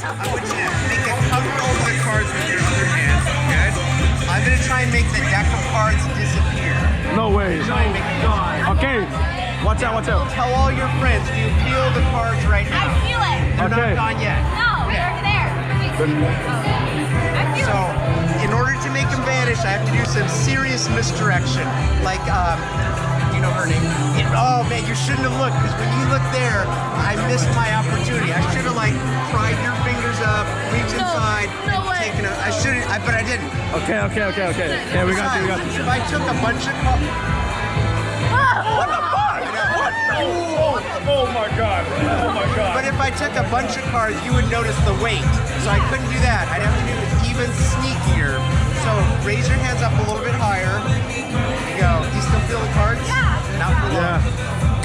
I want you to make a cover over the cards with your other hand. Good. I'm gonna try and make the deck of cards disappear. No way. Try and make it gone. Okay. Watch out, watch out. Tell all your friends. Do you feel the cards right now? I feel it. They're Okay. not gone yet. No, they're there. I feel So, it. in order to make them vanish, I have to do some serious misdirection. Like, you know her name? Oh man, you shouldn't have looked, because when you looked there, I missed my opportunity. I should have like pried your fingers up, reached inside, no and way. taken a. I should have, but I didn't. Okay. Yeah, we got you, we got you. If I took a bunch of cards. What the fuck? What? Oh my god. Oh my god. But if I took a bunch of cards, you would notice the weight. So I couldn't do that. I'd have to do it even sneakier. So raise your hands up a little bit higher. There you go. Do you still feel the cards? Yeah. Not for long. Yeah.